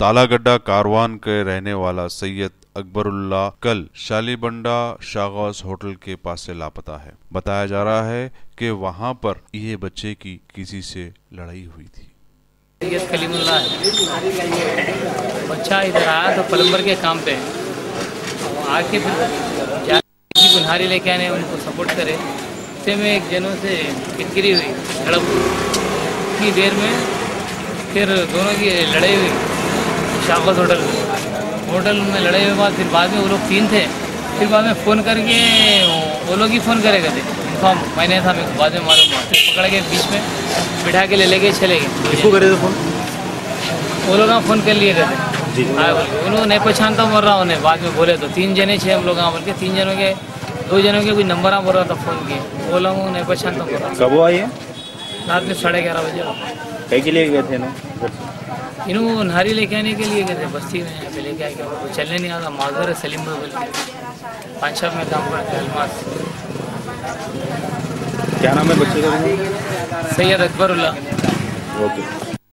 तालागड्डा कारवान के रहने वाला सैयद अकबरुल्लाह कल शालीबंडा शागौस होटल के पास से लापता है। बताया जा रहा है कि वहां पर ये बच्चे की किसी से लड़ाई हुई थी। सैयद कलीमुल्लाह बच्चा इधर आया तो प्लम्बर के काम पे आके फिर गुनहारी लेके आने उनको सपोर्ट करे। से में एक जनों से किरकिरी हुई, झड़प की देर में फिर दोनों की लड़ाई हुई शागौस होटल में। लड़ाई हुए बाद फिर बाद में वो लोग 3 थे। फिर बाद में फ़ोन करके वो लोग ही फ़ोन करेगा थे इन्फॉर्म मैंने था, मेरे को बाद में मालूम हुआ। फिर पकड़ के बीच में बिठा के लेके चले गए। किसको करे थे फ़ोन? वो लोग फ़ोन कर लिए गए थे। उन्होंने नहीं पहचानता मर रहा उन्हें। बाद में बोले तो 3 जने छे हम लोग बोल के 3 जनों के 2 जनों के कोई नंबर बोल रहा था फ़ोन के। वो लोग नहीं पहचानता मर रहा। कब हुआ ये? रात में 11:30 बजे। कहीं के लिए गए थे ना? इन्हों नारी लेके आने के लिए गए थे बस्ती में। यहाँ पे लेके आए वो चलने नहीं आता। माजर है सलीम बोल के पान शॉप में काम करते हैं अलमास। क्या नाम है बच्चे का? सैयद अकबरुल्लाह। ओके।